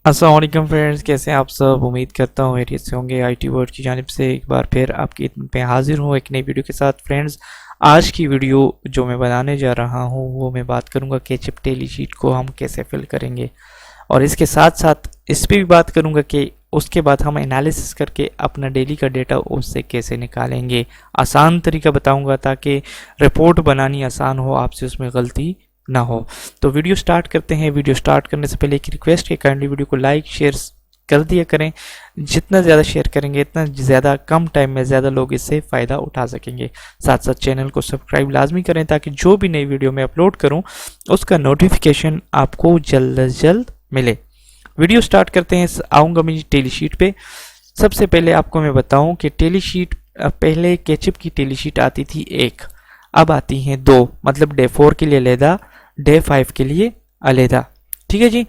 अस्सलाम वालेकुम फ्रेंड्स, कैसे हैं आप सब। उम्मीद करता हूँ खैरियत से होंगे। आईटी वर्ल्ड की जानिब से एक बार फिर आपकी खिदमत में हाजिर हूँ एक नई वीडियो के साथ। फ्रेंड्स, आज की वीडियो जो मैं बनाने जा रहा हूँ वो मैं बात करूँगा केचप टेली शीट को हम कैसे फिल करेंगे, और इसके साथ साथ इस पर भी बात करूँगा कि उसके बाद हम एनालिसिस करके अपना डेली का डेटा उससे कैसे निकालेंगे। आसान तरीका बताऊँगा ताकि रिपोर्ट बनानी आसान हो, आपसे उसमें गलती ना हो। तो वीडियो स्टार्ट करते हैं। वीडियो स्टार्ट करने से पहले एक रिक्वेस्ट है, काइंडली वीडियो को लाइक शेयर कर दिया करें। जितना ज़्यादा शेयर करेंगे इतना ज़्यादा कम टाइम में ज़्यादा लोग इससे फ़ायदा उठा सकेंगे। साथ साथ चैनल को सब्सक्राइब लाजमी करें ताकि जो भी नई वीडियो मैं अपलोड करूं उसका नोटिफिकेशन आपको जल्द अज जल्द मिले। वीडियो स्टार्ट करते हैं। आऊँगा मैं टेली शीट पे। सबसे पहले आपको मैं बताऊँ कि टेली शीट पहले केचप की टेली शीट आती थी एक, अब आती हैं दो, मतलब डे 4 के लिए अलहदा, डे 5 के लिए अलहदा। ठीक है जी,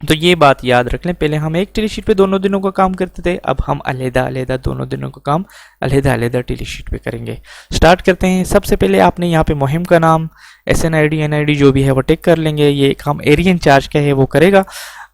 तो ये बात याद रख लें। पहले हम एक टेली शीट पे दोनों दिनों का काम करते थे, अब हम अलहदा अलहदा दोनों दिनों का काम अलहदा अलहदा टेली शीट पे करेंगे। स्टार्ट करते हैं। सबसे पहले आपने यहाँ पे मुहिम का नाम, SNID NID जो भी है वो टिक कर लेंगे। ये काम एरिया इंचार्ज का है वो करेगा।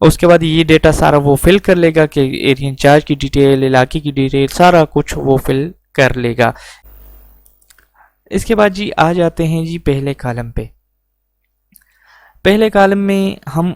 उसके बाद ये डेटा सारा वो फिल कर लेगा कि एरिया इंचार्ज की डिटेल, इलाके की डिटेल, सारा कुछ वो फिल कर लेगा। इसके बाद जी आ जाते हैं जी पहले कॉलम पे। पहले कॉलम में हम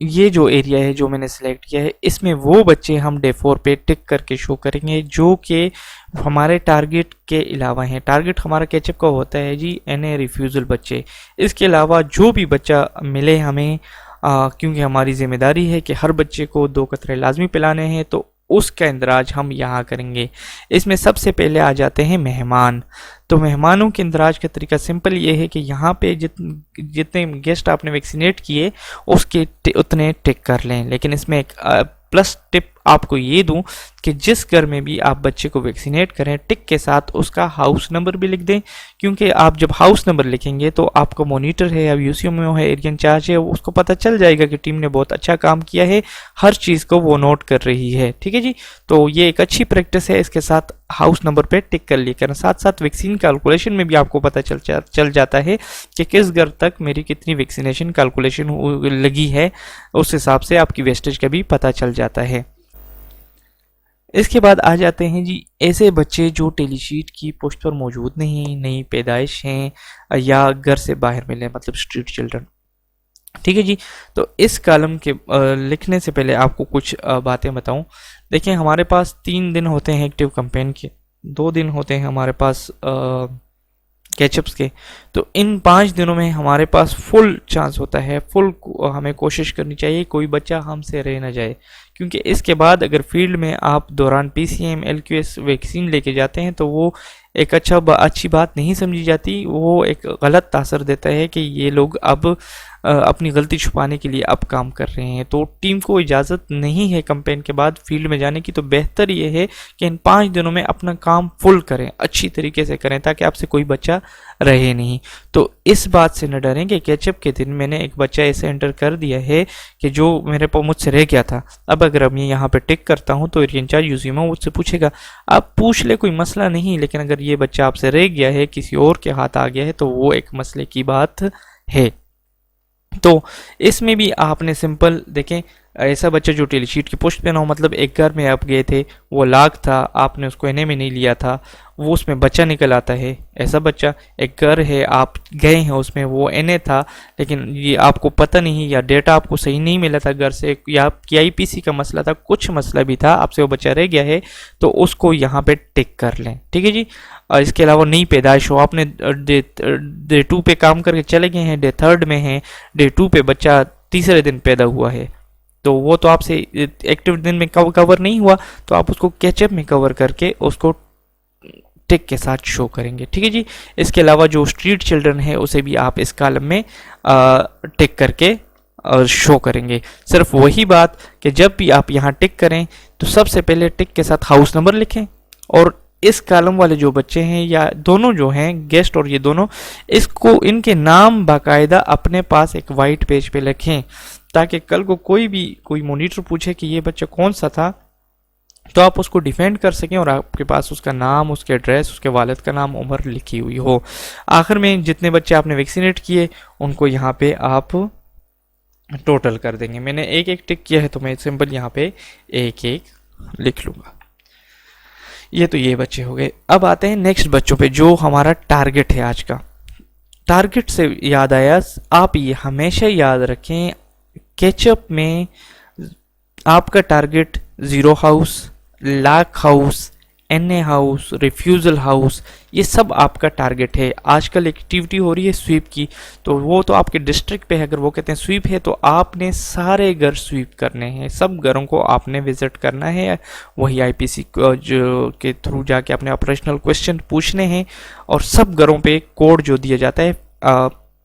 ये जो एरिया है जो मैंने सेलेक्ट किया है, इसमें वो बच्चे हम डे 4 पे टिक करके शो करेंगे जो कि हमारे टारगेट के अलावा हैं। टारगेट हमारा केचप का होता है जी NA रिफ्यूज़ल बच्चे। इसके अलावा जो भी बच्चा मिले हमें, क्योंकि हमारी जिम्मेदारी है कि हर बच्चे को 2 कतरे लाजमी पिलाने हैं, तो उसका इंदराज हम यहाँ करेंगे। इसमें सबसे पहले आ जाते हैं मेहमान। तो मेहमानों के इंदराज का तरीका सिंपल ये है कि यहाँ पे जितने गेस्ट आपने वैक्सीनेट किए उसके उतने टिक कर लें। लेकिन इसमें एक प्लस टिप आपको ये दूं कि जिस घर में भी आप बच्चे को वैक्सीनेट करें, टिक के साथ उसका हाउस नंबर भी लिख दें, क्योंकि आप जब हाउस नंबर लिखेंगे तो आपका मॉनिटर है या UCO में है, एरिया इंचार्ज है, उसको पता चल जाएगा कि टीम ने बहुत अच्छा काम किया है, हर चीज़ को वो नोट कर रही है। ठीक है जी, तो ये एक अच्छी प्रैक्टिस है। इसके साथ हाउस नंबर पे टिक कर लिया करें। साथ साथ वैक्सीन कैलकुलेशन में भी आपको पता चल जाता है कि किस घर तक मेरी कितनी वैक्सीनेशन कैलकुलेशन लगी है, उस हिसाब से आपकी वेस्टेज का भी पता चल जाता है। इसके बाद आ जाते हैं जी ऐसे बच्चे जो टेली शीट की पोस्ट पर मौजूद नहीं, नई पैदाइश हैं या घर से बाहर मिले, मतलब स्ट्रीट चिल्ड्रन। ठीक है जी, तो इस कॉलम के लिखने से पहले आपको कुछ बातें बताऊं। देखिए, हमारे पास 3 दिन होते हैं एक्टिव कैंपेन के, 2 दिन होते हैं हमारे पास केचप्स के। तो इन 5 दिनों में हमारे पास फुल चांस होता है, हमें कोशिश करनी चाहिए कोई बच्चा हमसे रह ना जाए, क्योंकि इसके बाद अगर फील्ड में आप दौरान PCM LQS वैक्सीन लेके जाते हैं तो वो एक अच्छी बात नहीं समझी जाती। वो एक गलत तासर देता है कि ये लोग अब अपनी गलती छुपाने के लिए अब काम कर रहे हैं। तो टीम को इजाज़त नहीं है कैंपेन के बाद फील्ड में जाने की। तो बेहतर ये है कि इन 5 दिनों में अपना काम फुल करें, अच्छी तरीके से करें, ताकि आपसे कोई बच्चा रहे नहीं। तो इस बात से न डरें कि केचप के दिन मैंने एक बच्चा ऐसे एंटर कर दिया है कि जो मुझसे रह गया था। अब अगर मैं यहाँ पे टिक करता हूँ तो एरिया इंचार्ज UCO में मुझसे पूछेगा, आप पूछ ले, कोई मसला नहीं, लेकिन अगर ये बच्चा आपसे रह गया है, किसी और के हाथ आ गया है, तो वो एक मसले की बात है। तो इसमें भी आपने सिंपल देखें, ऐसा बच्चा जो टेली शीट की पोस्ट पे ना हो, मतलब एक घर में आप गए थे, वो लाख था, आपने उसको NA में नहीं लिया था, वो उसमें बच्चा निकल आता है। ऐसा बच्चा, एक घर है, आप गए हैं उसमें, वो NA था लेकिन ये आपको पता नहीं, या डेटा आपको सही नहीं मिला था घर से, या IPC का मसला था, कुछ मसला भी था, आपसे वो बच्चा रह गया है, तो उसको यहाँ पे टिक कर लें। ठीक है जी। इसके अलावा नई पैदाइश हो, आपने डे 2 पे काम करके चले गए हैं, डे 3 में है, डे 2 पे बच्चा तीसरे दिन पैदा हुआ है, तो वो तो आपसे एक्टिव दिन में कवर नहीं हुआ, तो आप उसको केचप में कवर करके उसको टिक के साथ शो करेंगे। ठीक है जी। इसके अलावा जो स्ट्रीट चिल्ड्रन है उसे भी आप इस कॉलम में टिक करके शो करेंगे। सिर्फ वही बात कि जब भी आप यहाँ टिक करें तो सबसे पहले टिक के साथ हाउस नंबर लिखें, और इस कॉलम वाले जो बच्चे हैं या दोनों जो हैं गेस्ट और ये दोनों, इसको इनके नाम बाकायदा अपने पास एक वाइट पेज पे लिखें, ताकि कल को कोई मॉनिटर पूछे कि ये बच्चा कौन सा था, तो आप उसको डिफेंड कर सकें और आपके पास उसका नाम, उसके एड्रेस, उसके वालिद का नाम, उम्र लिखी हुई हो। आखिर में जितने बच्चे आपने वैक्सीनेट किए उनको यहाँ पे आप टोटल कर देंगे। मैंने एक एक टिक किया है तो मैं सिंपल यहाँ पे एक एक लिख लूँगा। ये तो ये बच्चे हो गए। अब आते हैं नेक्स्ट बच्चों पे, जो हमारा टारगेट है आज का। टारगेट से याद आया, आप ये हमेशा याद रखें, केचप में आपका target zero house, lakh house, NA house, refusal house, ये सब आपका टारगेट है। आजकल एक्टिविटी हो रही है स्वीप की, तो वो तो आपके डिस्ट्रिक्ट पे है। अगर वो कहते हैं स्वीप है तो आपने सारे घर स्वीप करने हैं, सब घरों को आपने विजिट करना है। वही आईपीसी जो के थ्रू जाके अपने ऑपरेशनल क्वेश्चन पूछने हैं और सब घरों पे कोड जो दिया जाता है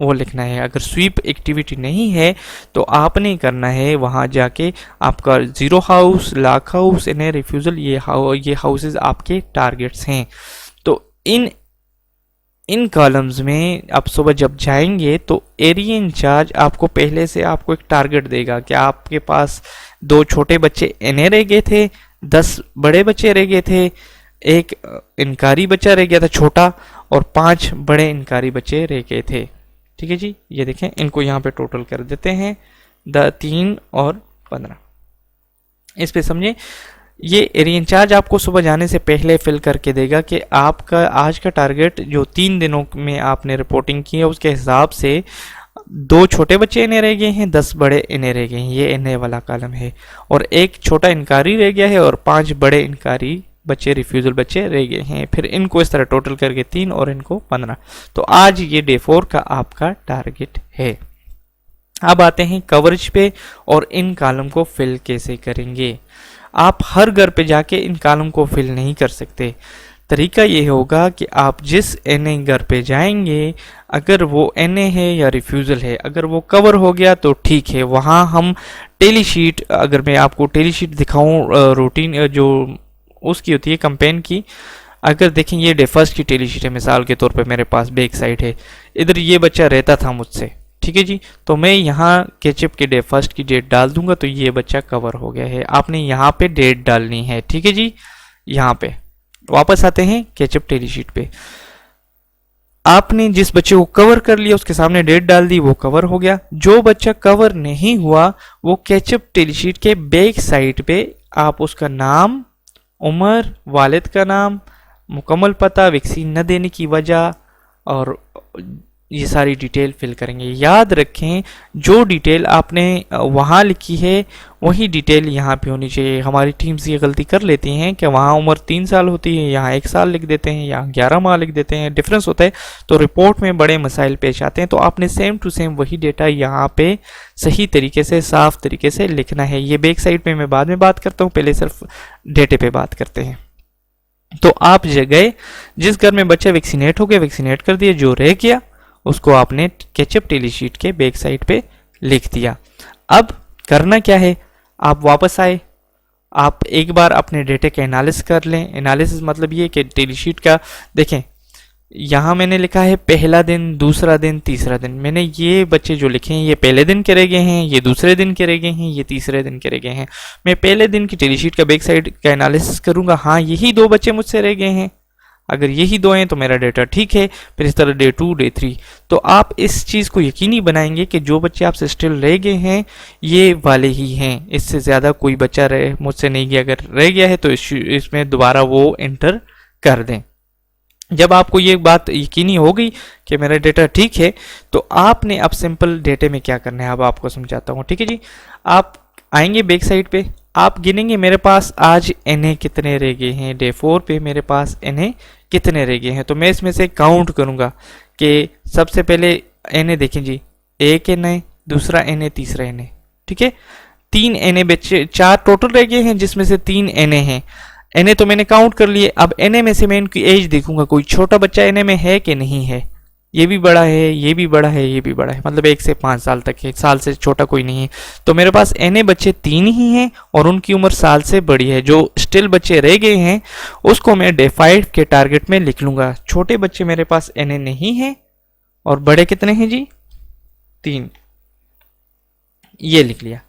वो लिखना है। अगर स्वीप एक्टिविटी नहीं है तो आपने करना है वहाँ जाके आपका जीरो हाउस, लाख हाउस, इन्हें रिफ्यूज़ल, ये हाउसेज आपके टारगेट्स हैं। तो इन कॉलम्स में आप सुबह जब जाएंगे तो एरिया इंचार्ज आपको पहले से आपको एक टारगेट देगा कि आपके पास 2 छोटे बच्चे इन्हें रह गए थे, 10 बड़े बच्चे रह गए थे, एक इनकारी बच्चा रह गया था छोटा, और 5 बड़े इनकारी बच्चे रह गए थे। ठीक है जी, ये देखें, इनको यहाँ पे टोटल कर देते हैं 3 और 15। इस पे समझे, ये एरिया इंचार्ज आपको सुबह जाने से पहले फिल करके देगा कि आपका आज का टारगेट जो 3 दिनों में आपने रिपोर्टिंग की है उसके हिसाब से 2 छोटे बच्चे इन्हें रह गए हैं, 10 बड़े इन्हें रह गए हैं, ये इन्हें वाला कॉलम है, और एक छोटा इनकारी रह गया है और 5 बड़े इनकारी बच्चे, रिफ्यूज़ल बच्चे रह गए हैं। फिर इनको इस तरह टोटल करके 3 और इनको 15। तो आज ये डे 4 का आपका टारगेट है। अब आते हैं कवरेज पे और इन कॉलम को फिल कैसे करेंगे। आप हर घर पे जाके इन कॉलम को फिल नहीं कर सकते। तरीका ये होगा कि आप जिस एनए घर पे जाएंगे, अगर वो एनए है या रिफ्यूज़ल है, अगर वो कवर हो गया तो ठीक है, वहाँ हम टेली शीट, अगर मैं आपको टेली शीट दिखाऊँ रूटीन जो उसकी होती है कैंपेन की, अगर देखें ये डे फर्स्ट की टेली शीट है, मिसाल के तौर पे मेरे पास बैक साइड है, इधर ये बच्चा रहता था मुझसे, ठीक है जी, तो मैं यहाँ केचप के डे फर्स्ट की डेट डाल दूंगा तो ये बच्चा कवर हो गया है। आपने यहाँ पे डेट डालनी है, ठीक है जी। यहाँ पे वापस आते हैं केचप टेली शीट पे, आपने जिस बच्चे को कवर कर लिया उसके सामने डेट डाल दी, वो कवर हो गया। जो बच्चा कवर नहीं हुआ वो केचप टेली शीट के बैक साइड पे आप उसका नाम, उम्र, वालिद का नाम, मुकम्मल पता, वैक्सीन न देने की वजह और ये सारी डिटेल फिल करेंगे। याद रखें जो डिटेल आपने वहाँ लिखी है वही डिटेल यहाँ पे होनी चाहिए। हमारी टीम्स ये गलती कर लेती हैं कि वहाँ उम्र 3 साल होती है, यहाँ 1 साल लिख देते हैं, यहाँ 11 माह लिख देते हैं, डिफरेंस होता है, तो रिपोर्ट में बड़े मसाइल पेश आते हैं। तो आपने सेम टू सेम वही डेटा यहाँ पे सही तरीके से, साफ तरीके से लिखना है। ये बैक साइड पे मैं बाद में बात करता हूँ, पहले सिर्फ डेटे पे बात करते हैं। तो आप गए, जिस घर में बच्चा वैक्सीनेट हो गया वैक्सीनेट कर दिया, जो रह गया उसको आपने केचप टेली शीट के बैक साइड पे लिख दिया। अब करना क्या है, आप वापस आए, आप एक बार अपने डेटे का एनालिसिस कर लें। एनालिसिस मतलब ये कि टेली शीट का देखें, यहाँ मैंने लिखा है पहला दिन, दूसरा दिन, तीसरा दिन। मैंने ये बच्चे जो लिखे हैं ये पहले दिन के रह गए हैं, ये दूसरे दिन के रह गए हैं, ये तीसरे दिन के रह गए हैं। मैं पहले दिन की टेली शीट का बैक साइड का एनालिसिस करूंगा, हाँ यही 2 बच्चे मुझसे रह गए हैं, अगर यही 2 हैं तो मेरा डेटा ठीक है। फिर इस तरह डे 2, डे 3, तो आप इस चीज़ को यकीनी बनाएंगे कि जो बच्चे आपसे स्टिल रह गए हैं ये वाले ही हैं, इससे ज़्यादा कोई बच्चा मुझसे नहीं गया। अगर रह गया है तो इसमें दोबारा वो एंटर कर दें। जब आपको ये बात यकीनी हो गई कि मेरा डेटा ठीक है, तो आपने अब सिंपल डेटे में क्या करना है अब आपको समझाता हूँ, ठीक है जी। आप आएंगे बैक साइड पे, आप गिनेंगे मेरे पास आज एनए कितने रह गए हैं, डे 4 पे मेरे पास एनए कितने रह गए हैं। तो मैं इसमें से काउंट करूंगा कि सबसे पहले एनए देखें जी, 1 एनए, दूसरा एनए, तीसरा एनए, ठीक है। 3 एनए बच्चे, 4 टोटल रह गए हैं जिसमें से 3 एनए हैं। एनए तो मैंने काउंट कर लिए, अब एनए में से मैं इनकी एज देखूंगा, कोई छोटा बच्चा एनए में है कि नहीं है। ये भी बड़ा है, ये भी बड़ा है, ये भी बड़ा है, मतलब 1 से 5 साल तक है, 1 साल से छोटा कोई नहीं है। तो मेरे पास एनए बच्चे 3 ही हैं और उनकी उम्र साल से बड़ी है। जो स्टिल बच्चे रह गए हैं उसको मैं डे 5 के टारगेट में लिख लूंगा। छोटे बच्चे मेरे पास एनए नहीं है और बड़े कितने हैं जी, 3, ये लिख लिया।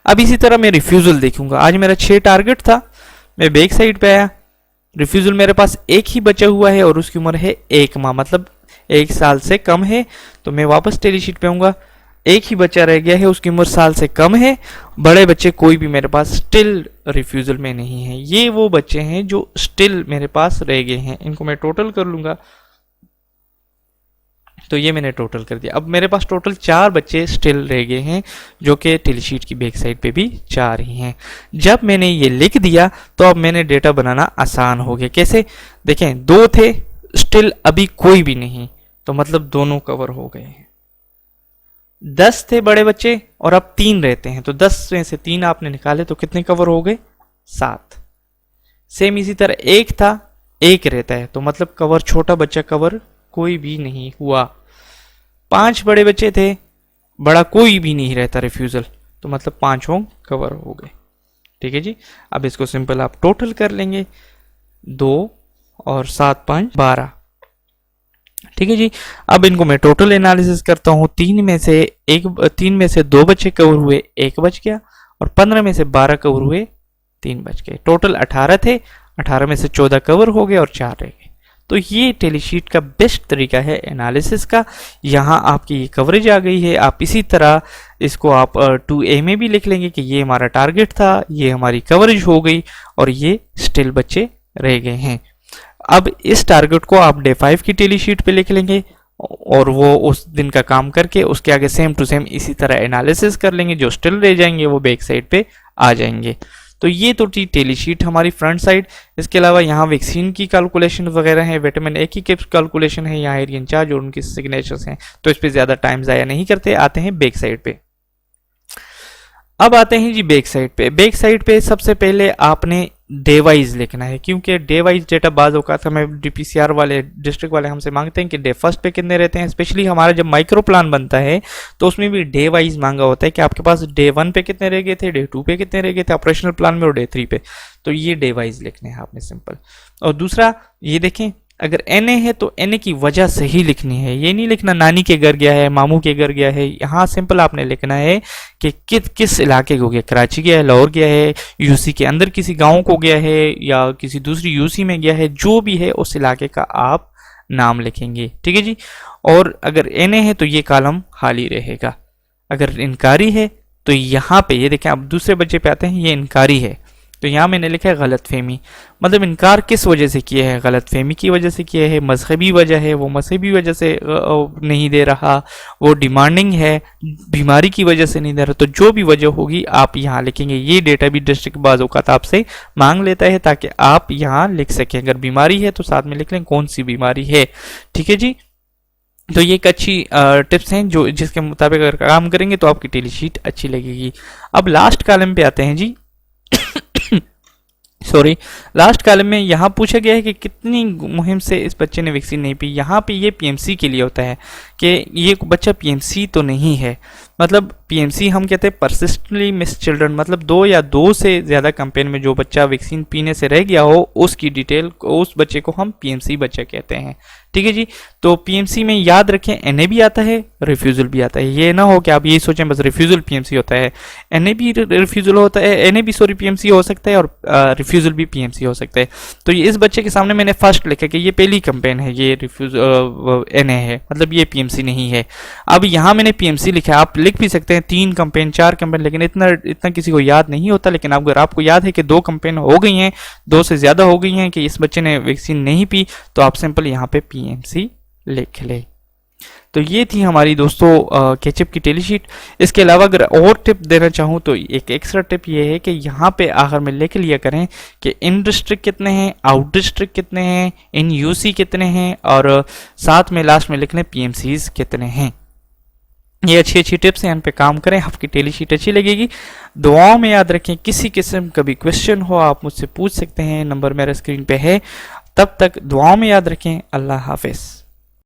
अब इसी तरह मैं रिफ्यूजल देखूंगा, आज मेरा 6 टारगेट था, मैं बैक साइड पे आया, रिफ्यूजल मेरे पास 1 ही बचा हुआ है और उसकी उम्र है 1 माह, मतलब 1 साल से कम है। तो मैं वापस टेली शीट पे आऊँगा, एक ही बच्चा रह गया है, उसकी उम्र साल से कम है, बड़े बच्चे कोई भी मेरे पास स्टिल रिफ्यूज़ल में नहीं है। ये वो बच्चे हैं जो स्टिल मेरे पास रह गए हैं। इनको मैं टोटल कर लूँगा, तो ये मैंने टोटल कर दिया। अब मेरे पास टोटल 4 बच्चे स्टिल रह गए हैं, जो कि टेलीशीट की बैक साइड पे भी 4 ही हैं। जब मैंने ये लिख दिया तो अब मैंने डेटा बनाना आसान हो गया। कैसे? देखें, 2 थे स्टिल, अभी कोई भी नहीं, तो मतलब दोनों कवर हो गए हैं। 10 थे बड़े बच्चे और अब 3 रहते हैं, तो 10 में से 3 आपने निकाले तो कितने कवर हो गए? 7। सेम इसी तरह 1 था, 1 रहता है, तो मतलब कवर, छोटा बच्चा कवर कोई भी नहीं हुआ। 5 बड़े बच्चे थे, बड़ा कोई भी नहीं रहता रिफ्यूजल, तो मतलब 5 कवर हो गए। ठीक है जी। अब इसको सिंपल आप टोटल कर लेंगे, 2 और 7 5 12। ठीक है जी। अब इनको मैं टोटल एनालिसिस करता हूँ। 3 में से 2 बच्चे कवर हुए, 1 बच गया, और 15 में से 12 कवर हुए, 3 बच गए। टोटल 18 थे, 18 में से 14 कवर हो गए और 4 रह गए। तो ये टेलीशीट का बेस्ट तरीका है एनालिसिस का। यहाँ आपकी ये कवरेज आ गई है। आप इसी तरह इसको आप 2A में भी लिख लेंगे कि ये हमारा टारगेट था, ये हमारी कवरेज हो गई, और ये स्टिल बच्चे रह गए हैं। अब इस टारगेट को आप डे 5 की टेलीशीट पे लिख लेंगे, और वो उस दिन का काम करके उसके आगे सेम टू सेम इसी तरह एनालिसिस कर लेंगे। जो स्टिल रह जाएंगे वो बैक साइड पे आ जाएंगे। तो ये तो थी टेलीशीट हमारी फ्रंट साइड। इसके अलावा यहाँ वैक्सीन की कैलकुलेशन वगैरह है, विटामिन ए की कैलकुलेशन है, यहाँ एरिया इंचार्ज और उनकी सिग्नेचर्स हैं। तो इस पर ज़्यादा टाइम ज़ाया नहीं करते, आते हैं बैक साइड पे। अब आते हैं जी बैक साइड पे। बैक साइड पे सबसे पहले आपने डे वाइज लिखना है, क्योंकि डे वाइज डेटा बाज औकात हमें डीपीसीआर वाले, डिस्ट्रिक्ट वाले हमसे मांगते हैं कि डे फर्स्ट पे कितने रहते हैं। स्पेशली हमारा जब माइक्रो प्लान बनता है तो उसमें भी डे वाइज मांगा होता है कि आपके पास डे 1 पे कितने रह गए थे, डे 2 पे कितने रह गए थे ऑपरेशनल प्लान में, और डे 3 पे। तो ये डे वाइज लिखने हैं आपने सिंपल। और दूसरा ये देखें, अगर NA है तो NA की वजह सही लिखनी है। ये नहीं लिखना नानी के घर गया है, मामू के घर गया है। यहाँ सिंपल आपने लिखना है कि किस इलाके को गया, कराची गया है, लाहौर गया है, यूसी के अंदर किसी गांव को गया है, या किसी दूसरी यूसी में गया है, जो भी है उस इलाके का आप नाम लिखेंगे। ठीक है जी। और अगर NA है तो ये कॉलम खाली रहेगा। अगर इनकारी है तो यहाँ पे ये देखें, अब दूसरे बच्चे पे आते हैं, ये इनकारी है, तो यहाँ मैंने लिखा है गलतफहमी। मतलब इनकार किस वजह से किया है? गलतफहमी की वजह से किया है, मजहबी वजह है, वो मजहबी वजह से नहीं दे रहा, वो डिमांडिंग है, बीमारी की वजह से नहीं दे रहा। तो जो भी वजह होगी आप यहाँ लिखेंगे। ये डेटा भी डिस्ट्रिक्ट बाज़ औक़ात आपसे मांग लेता है ताकि आप यहाँ लिख सकें। अगर बीमारी है तो साथ में लिख लें कौन सी बीमारी है। ठीक है जी। तो ये एक अच्छी टिप्स हैं जो जिसके मुताबिक अगर काम करेंगे तो आपकी टेलीशीट अच्छी लगेगी। अब लास्ट कॉलम पे आते हैं जी। सॉरी, लास्ट कॉलम में यहाँ पूछा गया है कि कितनी मुहिम से इस बच्चे ने वैक्सीन नहीं पी। यहाँ पे ये पीएमसी के लिए होता है कि ये बच्चा पीएमसी तो नहीं है। मतलब पीएमसी हम कहते हैं परसिस्टेंटली मिस चिल्ड्रन, मतलब 2 या 2 से ज़्यादा कैंपेन में जो बच्चा वैक्सीन पीने से रह गया हो उसकी डिटेल, उस बच्चे को हम पीएमसी बच्चा कहते हैं। ठीक है जी। तो पीएमसी में याद रखें NA भी आता है, रिफ्यूज़ल भी आता है। ये ना हो कि आप ये सोचें बस रिफ्यूज़ल पीएमसी होता है, NA भी रिफ्यूज़ल होता है, NA भी सॉरी पीएमसी हो सकता है, और रिफ्यूज़ल भी पीएमसी हो सकता है। तो ये इस बच्चे के सामने मैंने फर्स्ट लिखा कि ये पहली कैंपेन है, ये रिफ्यूज NA है, मतलब ये पीएमसी नहीं है। अब यहाँ मैंने पीएमसी लिखा है, आप लिख भी सकते हैं 3 कैंपेन 4 कैंपेन, लेकिन इतना किसी को याद नहीं होता। लेकिन अगर आपको याद है कि 2 कैंपेन हो गई हैं, 2 से ज़्यादा हो गई हैं कि इस बच्चे ने वैक्सीन नहीं पी, तो आप सिंपल यहाँ पे पीएमसी लिख ले। तो ये थी हमारी दोस्तों केचप की टेलीशीट। इसके अलावा अगर और टिप देना चाहूँ तो एक एक्स्ट्रा टिप ये है कि यहाँ पे आखिर में लिख लिया करें कि इन डिस्ट्रिक्ट कितने हैं, आउट डिस्ट्रिक्ट कितने हैं, इन यूसी कितने हैं, और साथ में लास्ट में लिख लें पीएमसीज कितने हैं। ये अच्छी टिप्स हैं, इन पे काम करें, आपकी टेलीशीट अच्छी लगेगी। दुआओं में याद रखें, किसी किस्म का भी क्वेश्चन हो आप मुझसे पूछ सकते हैं, नंबर मेरा स्क्रीन पे है। तब तक दुआओं में याद रखें। अल्लाह हाफिज़।